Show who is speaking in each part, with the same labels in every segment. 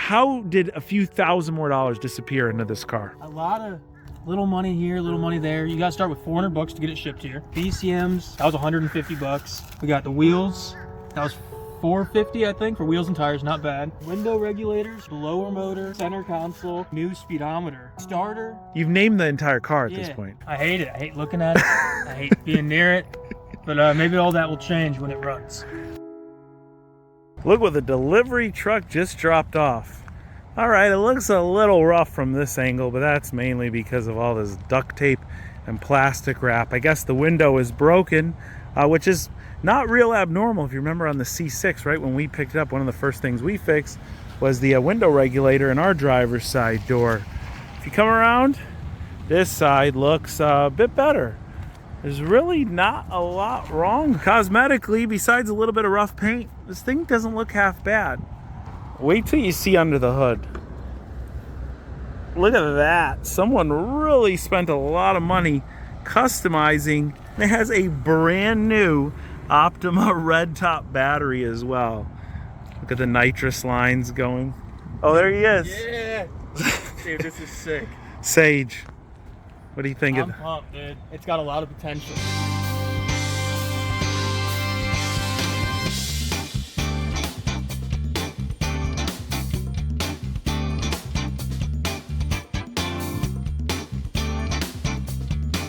Speaker 1: how did a few thousand more dollars disappear into this car?
Speaker 2: A lot of little money here, little money there. You gotta start with $400 to get it shipped here. BCMs, that was 150 bucks. We got the wheels, that was $450, I think, for wheels and tires, not bad. Window regulators, blower motor, center console, new speedometer, starter.
Speaker 1: You've named the entire car at this point.
Speaker 2: I hate it. I hate looking at it. I hate being near it. But maybe all that will change when it runs.
Speaker 1: Look what the delivery truck just dropped off. All right, it looks a little rough from this angle, but that's mainly because of all this duct tape and plastic wrap. I guess the window is broken, which is not real abnormal. If you remember on the C6, right, when we picked it up, one of the first things we fixed was the window regulator in our driver's side door. If you come around, this side looks a bit better. There's really not a lot wrong cosmetically besides a little bit of rough paint. This thing doesn't look half bad. Wait till you see under the hood. Look at that. Someone really spent a lot of money customizing. It has a brand new Optima red top battery as well. Look at the nitrous lines going. Oh, there he is.
Speaker 2: Yeah. Dude, this is sick.
Speaker 1: Sage, what do you think?
Speaker 2: I'm pumped, dude. It's got a lot of potential.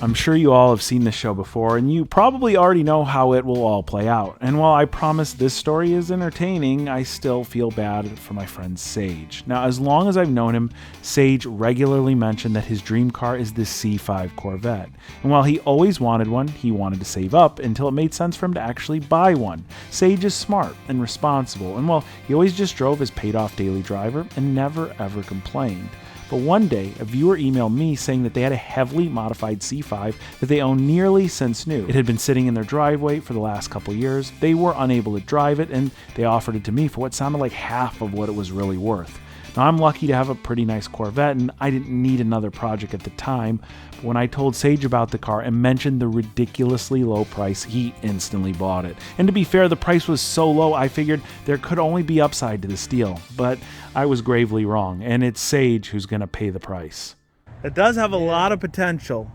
Speaker 1: I'm sure you all have seen this show before, and you probably already know how it will all play out. And while I promise this story is entertaining, I still feel bad for my friend Sage. Now, as long as I've known him, Sage regularly mentioned that his dream car is the C5 Corvette. And while he always wanted one, he wanted to save up until it made sense for him to actually buy one. Sage is smart and responsible, and while he always just drove his paid-off daily driver and never ever complained. But one day, a viewer emailed me saying that they had a heavily modified C5 that they owned nearly since new. It had been sitting in their driveway for the last couple years. They were unable to drive it, and they offered it to me for what sounded like half of what it was really worth. Now, I'm lucky to have a pretty nice Corvette, and I didn't need another project at the time. But when I told Sage about the car and mentioned the ridiculously low price, he instantly bought it. And to be fair, the price was so low, I figured there could only be upside to this deal. But I was gravely wrong, and it's Sage who's going to pay the price. It does have a lot of potential.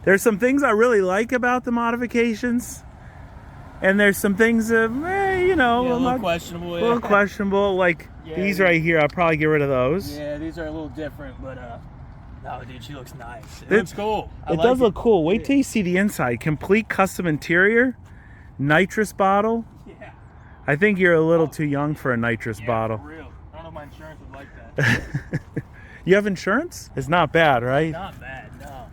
Speaker 1: There's some things I really like about the modifications. And there's some things that, you know,
Speaker 2: a little questionable.
Speaker 1: A little questionable, like these right here. I'll probably get rid of those.
Speaker 2: Yeah, these are a little different, but no, dude, she looks nice. It looks cool.
Speaker 1: It does look cool. Wait till you see the inside. Complete custom interior, nitrous bottle.
Speaker 2: Yeah.
Speaker 1: I think you're a little too young for a nitrous bottle.
Speaker 2: For real. I don't know if my insurance would like that.
Speaker 1: You have insurance? It's not bad, right?
Speaker 2: Not bad, no.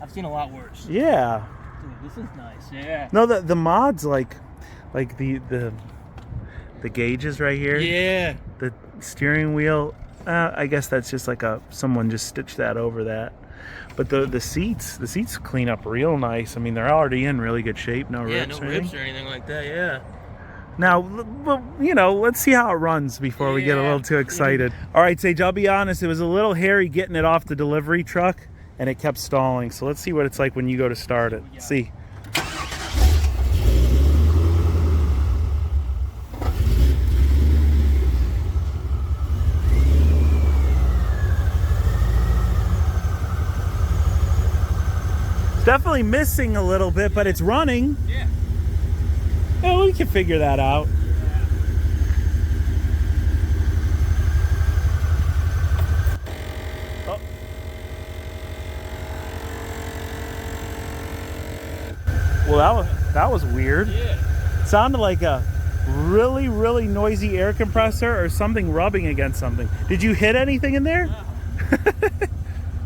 Speaker 2: I've seen a lot worse.
Speaker 1: Yeah.
Speaker 2: Dude, this is nice. Yeah.
Speaker 1: No, the mods like the gauges right here.
Speaker 2: Yeah.
Speaker 1: The steering wheel. I guess that's just like someone just stitched that over that. But the seats clean up real nice. I mean, they're already in really good shape. No rips
Speaker 2: or anything like that. Yeah.
Speaker 1: Now, you know, let's see how it runs before we get a little too excited. All right, Sage, I'll be honest. It was a little hairy getting it off the delivery truck, and it kept stalling. So let's see what it's like when you go to start it. See. It's definitely missing a little bit, but it's running.
Speaker 2: Yeah.
Speaker 1: Yeah, we can figure that out. Oh. Well, that was weird.
Speaker 2: Yeah.
Speaker 1: It sounded like a really, really noisy air compressor or something rubbing against something. Did you hit anything in there?
Speaker 2: No.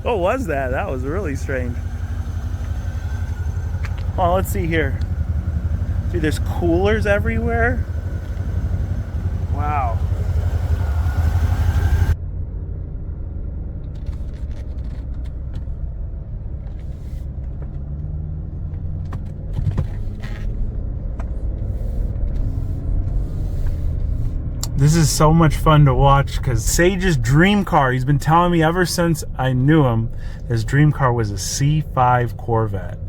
Speaker 1: What was that? That was really strange. Oh, let's see here. See, there's coolers everywhere. Wow. This is so much fun to watch because Sage's dream car, he's been telling me ever since I knew him, his dream car was a C5 Corvette.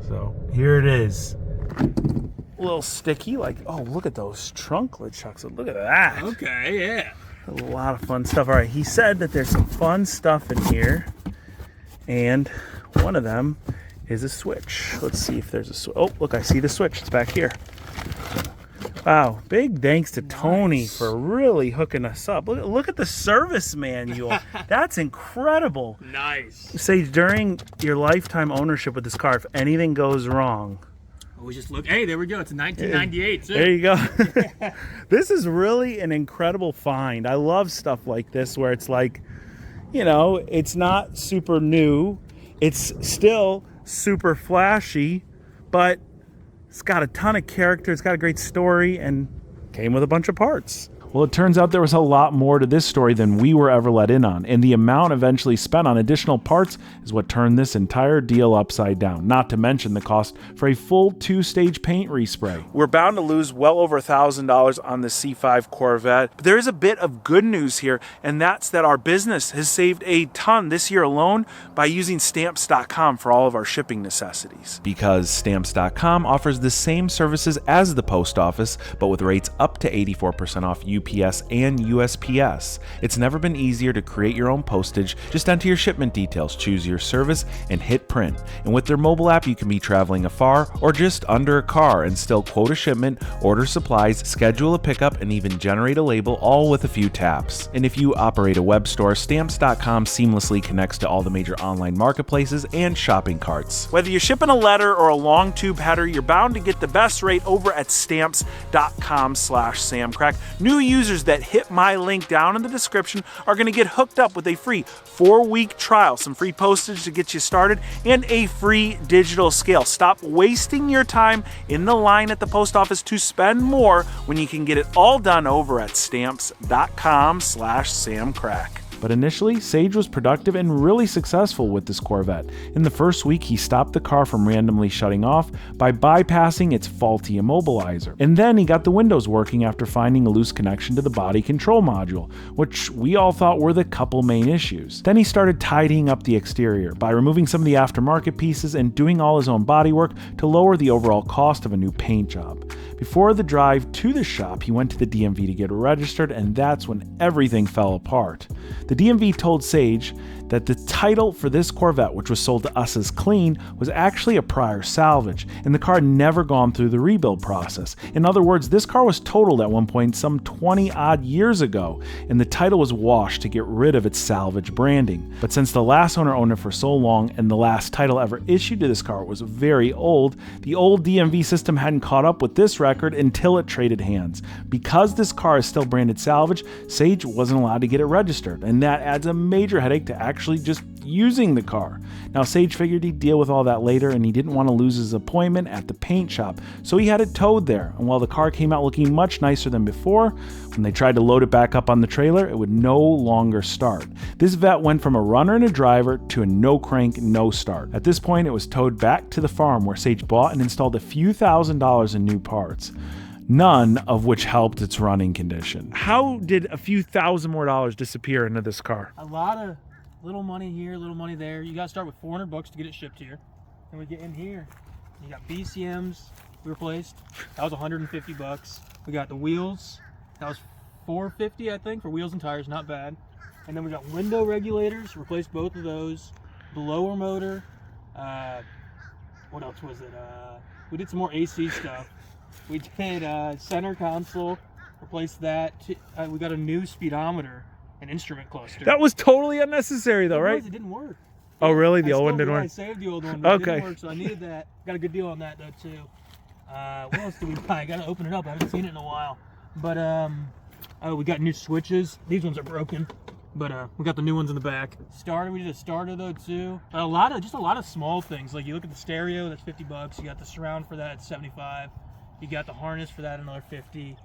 Speaker 1: So here it is. A little sticky, like, oh, look at those trunk lid chucks. Look at that.
Speaker 2: Okay, yeah.
Speaker 1: A lot of fun stuff. All right, he said that there's some fun stuff in here, and one of them is a switch. Let's see if there's a switch. Oh, look, I see the switch. It's back here. Wow, big thanks to Tony for really hooking us up. Look at the service manual. That's incredible.
Speaker 2: Nice.
Speaker 1: Say, during your lifetime ownership with this car, if anything goes wrong,
Speaker 2: we just look. Hey, there we go. It's a 1998 too.
Speaker 1: There you go. This is really an incredible find. I love stuff like this where it's like, you know, it's not super new. It's still super flashy, but it's got a ton of character. It's got a great story and came with a bunch of parts. Well, it turns out there was a lot more to this story than we were ever let in on, and the amount eventually spent on additional parts is what turned this entire deal upside down, not to mention the cost for a full 2-stage paint respray. We're bound to lose well over $1,000 on the C5 Corvette, but there is a bit of good news here, and that's that our business has saved a ton this year alone by using Stamps.com for all of our shipping necessities. Because Stamps.com offers the same services as the post office, but with rates up to 84% off UPS and USPS. It's never been easier to create your own postage. Just enter your shipment details, choose your service, and hit print. And with their mobile app, you can be traveling afar or just under a car and still quote a shipment, order supplies, schedule a pickup, and even generate a label, all with a few taps. And if you operate a web store, Stamps.com seamlessly connects to all the major online marketplaces and shopping carts. Whether you're shipping a letter or a long tube header, you're bound to get the best rate over at Stamps.com/Samcrac. New users that hit my link down in the description are going to get hooked up with a free 4-week trial, some free postage to get you started, and a free digital scale. Stop wasting your time in the line at the post office to spend more when you can get it all done over at Stamps.com/Samcrac. But initially, Sage was productive and really successful with this Corvette. In the first week, he stopped the car from randomly shutting off by bypassing its faulty immobilizer. And then he got the windows working after finding a loose connection to the body control module, which we all thought were the couple main issues. Then he started tidying up the exterior by removing some of the aftermarket pieces and doing all his own bodywork to lower the overall cost of a new paint job. Before the drive to the shop, he went to the DMV to get registered, and that's when everything fell apart. The DMV told Sage that the title for this Corvette, which was sold to us as clean, was actually a prior salvage, and the car had never gone through the rebuild process. In other words, this car was totaled at one point some 20-odd years ago, and the title was washed to get rid of its salvage branding. But since the last owner owned it for so long, and the last title ever issued to this car was very old, the old DMV system hadn't caught up with this record until it traded hands. Because this car is still branded salvage, Sage wasn't allowed to get it registered, and that adds a major headache to actually just using the car. Now, Sage figured he'd deal with all that later, and he didn't want to lose his appointment at the paint shop, so he had it towed there. And while the car came out looking much nicer than before, when they tried to load it back up on the trailer, it would no longer start. This Vette went from a runner and a driver to a no crank, no start. At this point, it was towed back to the farm where Sage bought and installed a few $1,000s in new parts, none of which helped its running condition. How did a few $1,000 more disappear into this car?
Speaker 2: A lot of little money here, little money there. You got to start with $400 to get it shipped here. And we get in here, you got BCMs replaced. That was $150. We got the wheels. That was $450, I think, for wheels and tires. Not bad. And then we got window regulators. Replaced both of those. Blower motor. What else was it? We did some more AC stuff. We did center console. Replaced that. We got a new speedometer. An instrument cluster.
Speaker 1: That was totally unnecessary, though, right?
Speaker 2: It didn't work.
Speaker 1: Oh, really? The old one didn't work?
Speaker 2: I saved the old one, but it didn't work, so I needed that. Got a good deal on that, though, too. What else did we buy? I got to open it up. I haven't seen it in a while. But we got new switches. These ones are broken, but we got the new ones in the back. Starter, we did a starter, though, too. A lot of small things. Like, you look at the stereo, that's $50. You got the surround for that, it's $75. You got the harness for that, another $50.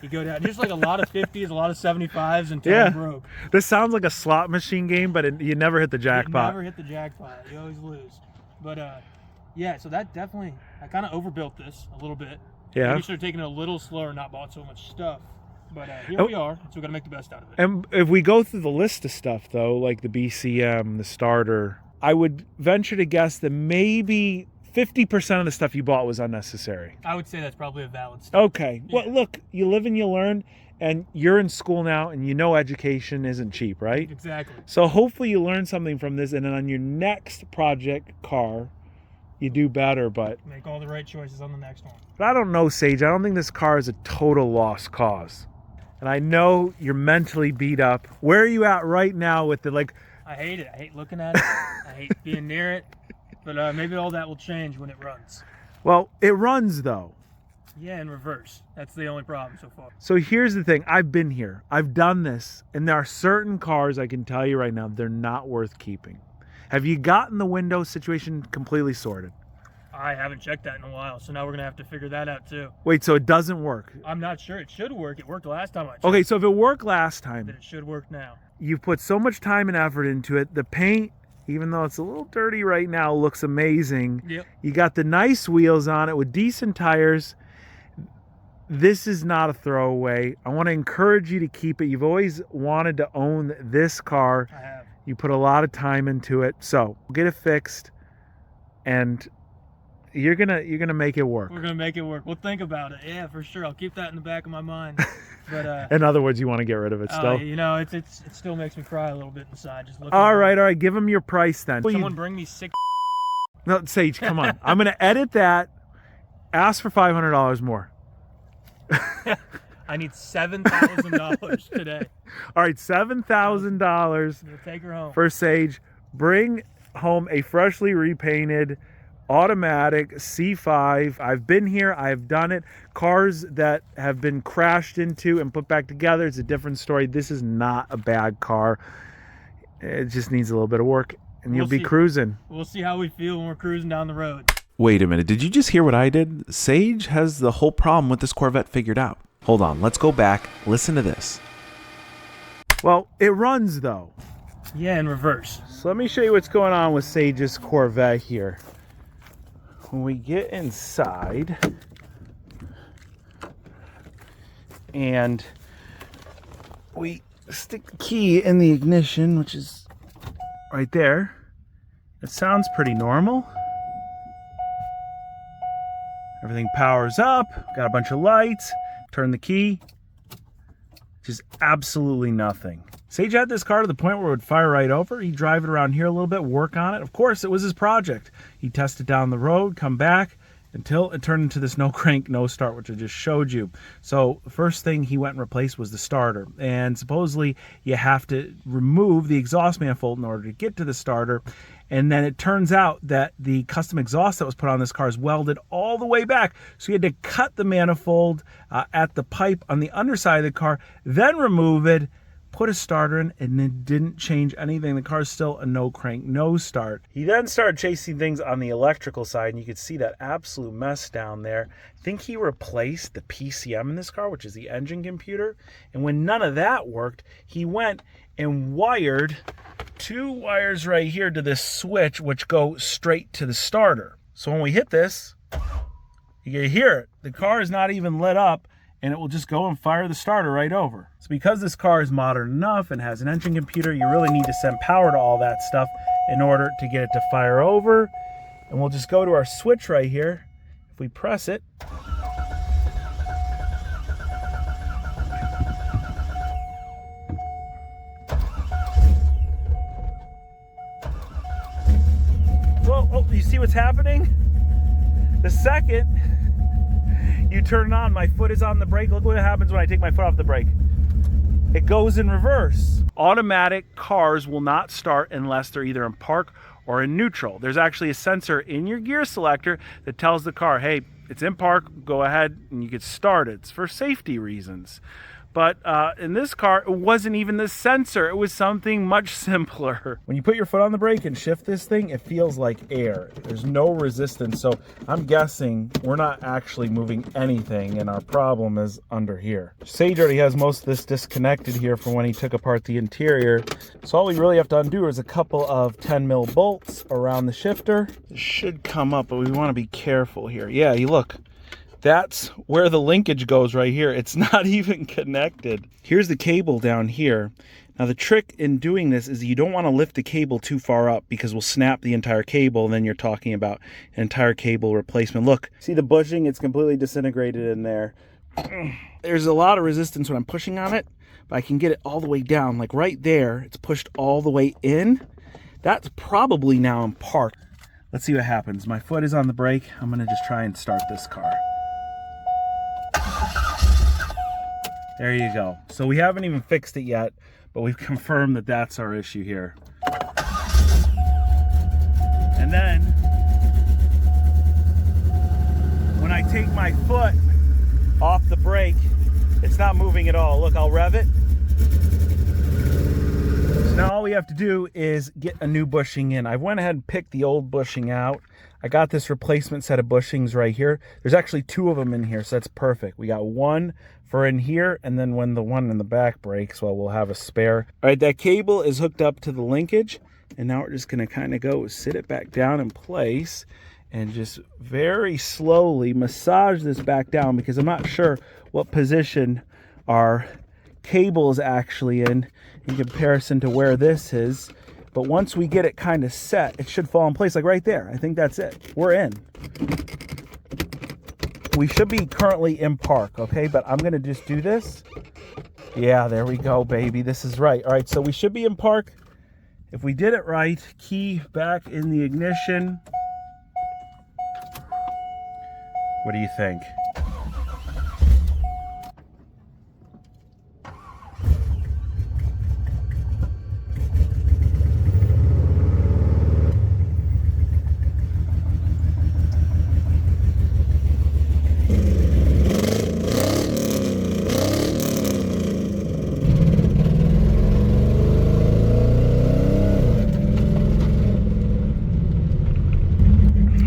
Speaker 2: You go down, just like a lot of 50s, a lot of 75s until it broke.
Speaker 1: This sounds like a slot machine game, but you never hit the jackpot.
Speaker 2: You never hit the jackpot. You always lose. But yeah, so that definitely, I kind of overbuilt this a little bit.
Speaker 1: Yeah.
Speaker 2: Maybe should have taken it a little slower and not bought so much stuff. But here we are, so we got to make the best out of it.
Speaker 1: And if we go through the list of stuff, though, like the BCM, the starter, I would venture to guess that maybe 50% of the stuff you bought was unnecessary.
Speaker 2: I would say that's probably a valid statement.
Speaker 1: Okay. Yeah. Well, look, you live and you learn, And you're in school now, and you know education isn't cheap, right?
Speaker 2: Exactly.
Speaker 1: So hopefully you learn something from this, and then on your next project car, you do better. But
Speaker 2: Make all the right choices on the next one.
Speaker 1: But I don't know, Sage. I don't think this car is a total lost cause. And I know you're mentally beat up. Where are you at right now with the, like...
Speaker 2: I hate it. I hate looking at it. I hate being near it. But maybe all that will change when it runs.
Speaker 1: Well, it runs, though.
Speaker 2: Yeah, in reverse. That's the only problem so far.
Speaker 1: So here's the thing. I've been here. I've done this. And there are certain cars, I can tell you right now, they're not worth keeping. Have you gotten the window situation completely sorted?
Speaker 2: I haven't checked that in a while, so now we're going to have to figure that out too.
Speaker 1: Wait, so it doesn't work?
Speaker 2: I'm not sure. It should work. It worked last time I checked.
Speaker 1: Okay, so if it worked last time,
Speaker 2: then it should work now.
Speaker 1: You've put so much time and effort into it. The paint, even though it's a little dirty right now, looks amazing.
Speaker 2: Yep.
Speaker 1: You got the nice wheels on it with decent tires. This is not a throwaway. I want to encourage you to keep it. You've always wanted to own this car.
Speaker 2: I have.
Speaker 1: You put a lot of time into it. So get it fixed, and you're gonna make it work.
Speaker 2: We're gonna make it work. We'll think about it. Yeah, for sure. I'll keep that in the back of my mind. But
Speaker 1: in other words, you want to get rid of it still.
Speaker 2: You know, it still makes me cry a little bit inside. Just looking.
Speaker 1: All right. Give them your price then.
Speaker 2: Someone bring me 6.
Speaker 1: No, Sage, come on. I'm gonna edit that. Ask for $500 more.
Speaker 2: I need $7,000 today.
Speaker 1: All right, $7,000.
Speaker 2: We'll take her home.
Speaker 1: For Sage. Bring home a freshly repainted automatic C5. I've been here. I've done it. Cars that have been crashed into and put back together, it's a different story. This is not a bad car. It just needs a little bit of work, and you'll be cruising.
Speaker 2: We'll see how we feel when we're cruising down the road.
Speaker 3: Wait a minute, did you just hear what I did? Sage has the whole problem with this Corvette figured out. Hold on, let's go back. Listen to this.
Speaker 1: Well, it runs, though.
Speaker 2: Yeah, in reverse.
Speaker 1: So let me show you what's going on with Sage's Corvette here. When we get inside and we stick the key in the ignition, which is right there, it sounds pretty normal. Everything powers up, got a bunch of lights, turn the key, just absolutely nothing. Sage had this car to the point where it would fire right over. He'd drive it around here a little bit, work on it. Of course, it was his project. He'd test it down the road, come back, until it turned into this no crank, no start, which I just showed you. So the first thing he went and replaced was the starter. And supposedly you have to remove the exhaust manifold in order to get to the starter. And then it turns out that the custom exhaust that was put on this car is welded all the way back. So you had to cut the manifold at the pipe on the underside of the car, then remove it, put a starter in, and it didn't change anything. The car's still a no crank, no start. He then started chasing things on the electrical side, and you could see that absolute mess down there. I think he replaced the PCM in this car, which is the engine computer. And when none of that worked, he went and wired 2 wires right here to this switch, which go straight to the starter. So when we hit this, you can hear it. The car is not even lit up, and it will just go and fire the starter right over. So because this car is modern enough and has an engine computer, you really need to send power to all that stuff in order to get it to fire over. And we'll just go to our switch right here. If we press it, oh, you see what's happening? The second you turn it on, my foot is on the brake. Look what happens when I take my foot off the brake. It goes in reverse. Automatic cars will not start unless they're either in park or in neutral. There's actually a sensor in your gear selector that tells the car, hey, it's in park, go ahead and you can start it. It's for safety reasons. But in this car, it wasn't even the sensor. It was something much simpler. When you put your foot on the brake and shift this thing, it feels like air. There's no resistance. So I'm guessing we're not actually moving anything, and our problem is under here. Sage already has most of this disconnected here from when he took apart the interior. So all we really have to undo is a couple of 10 mil bolts around the shifter. This should come up, but we want to be careful here. Yeah, you look. That's where the linkage goes right here. It's not even connected. Here's the cable down here. Now the trick in doing this is you don't want to lift the cable too far up because we'll snap the entire cable, and then you're talking about an entire cable replacement. Look, see the bushing? It's completely disintegrated in there. There's a lot of resistance when I'm pushing on it, but I can get it all the way down. Like right there, it's pushed all the way in. That's probably now in park. Let's see what happens. My foot is on the brake. I'm gonna just try and start this car. There you go. So we haven't even fixed it yet, but we've confirmed that that's our issue here. And then, when I take my foot off the brake, it's not moving at all. Look, I'll rev it. So now all we have to do is get a new bushing in. I went ahead and picked the old bushing out. I got this replacement set of bushings right here. There's actually 2 of them in here, so that's perfect. We got one for in here, and then when the one in the back breaks, well, we'll have a spare. All right, that cable is hooked up to the linkage, and now we're just gonna kind of go sit it back down in place and just very slowly massage this back down, because I'm not sure what position our cable is actually in comparison to where this is. But once we get it kind of set, it should fall in place, like right there. I think that's it. We're in. We should be currently in park, okay? But I'm gonna just do this. Yeah, there we go, baby. This is right. All right, so we should be in park. If we did it right, key back in the ignition. What do you think?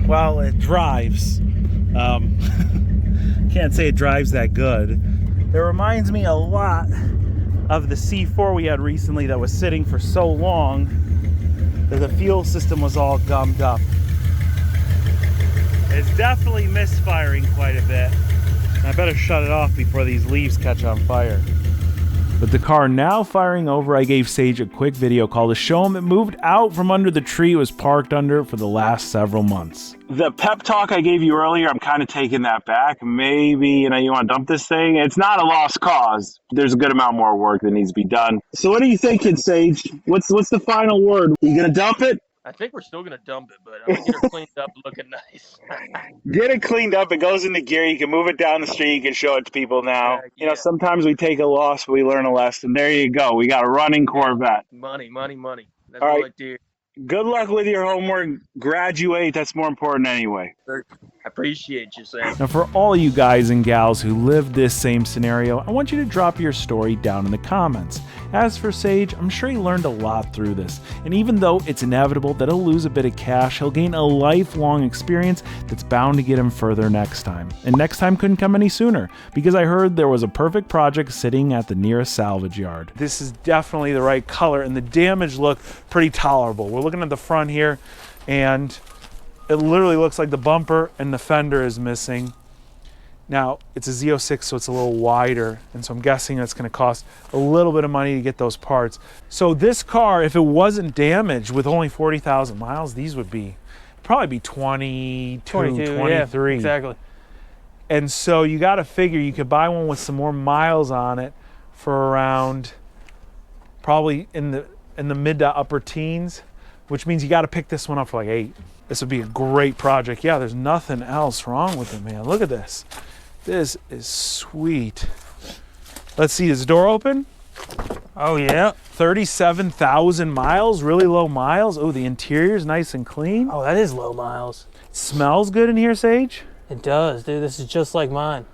Speaker 1: Well, it drives. Can't say it drives that good. It reminds me a lot of the C4 we had recently that was sitting for so long that the fuel system was all gummed up. It's definitely misfiring quite a bit. I better shut it off before these leaves catch on fire. With the car now firing over, I gave Sage a quick video call to show him it moved out from under the tree it was parked under for the last several months. The pep talk I gave you earlier, I'm kind of taking that back. Maybe, you want to dump this thing? It's not a lost cause. There's a good amount more work that needs to be done. So what are you thinking, Sage? What's the final word? You gonna dump it?
Speaker 2: I think we're still gonna dump it, but I'm gonna get her cleaned up, looking nice.
Speaker 1: Get it cleaned up. It goes into gear. You can move it down the street. You can show it to people now.
Speaker 2: Yeah.
Speaker 1: Sometimes we take a loss, but we learn a lesson. There you go. We got a running Corvette.
Speaker 2: Money. That's
Speaker 1: all
Speaker 2: all
Speaker 1: right.
Speaker 2: I do.
Speaker 1: Good luck with your homework. Graduate. That's more important anyway.
Speaker 2: I appreciate you, Sam.
Speaker 1: Now, for all you guys and gals who live this same scenario, I want you to drop your story down in the comments. As for Sage, I'm sure he learned a lot through this, and even though it's inevitable that he'll lose a bit of cash, he'll gain a lifelong experience that's bound to get him further next time. And next time couldn't come any sooner, because I heard there was a perfect project sitting at the nearest salvage yard. This is definitely the right color, and the damage looked pretty tolerable. We're looking at the front here, and it literally looks like the bumper and the fender is missing. Now, it's a Z06, so it's a little wider, and so I'm guessing that's going to cost a little bit of money to get those parts. So this car, if it wasn't damaged with only 40,000 miles, these would probably be 22, 23.
Speaker 2: Yeah, exactly.
Speaker 1: And so you got to figure you could buy one with some more miles on it for around probably in the mid to upper teens, which means you got to pick this one up for like 8. This would be a great project. Yeah, there's nothing else wrong with it, man. Look at this. This is sweet. Let's see, is the door open?
Speaker 2: Oh, yeah.
Speaker 1: 37,000 miles, really low miles. Oh, the interior's nice and clean.
Speaker 2: Oh, that is low miles.
Speaker 1: It smells good in here, Sage.
Speaker 2: It does, dude. This is just like mine.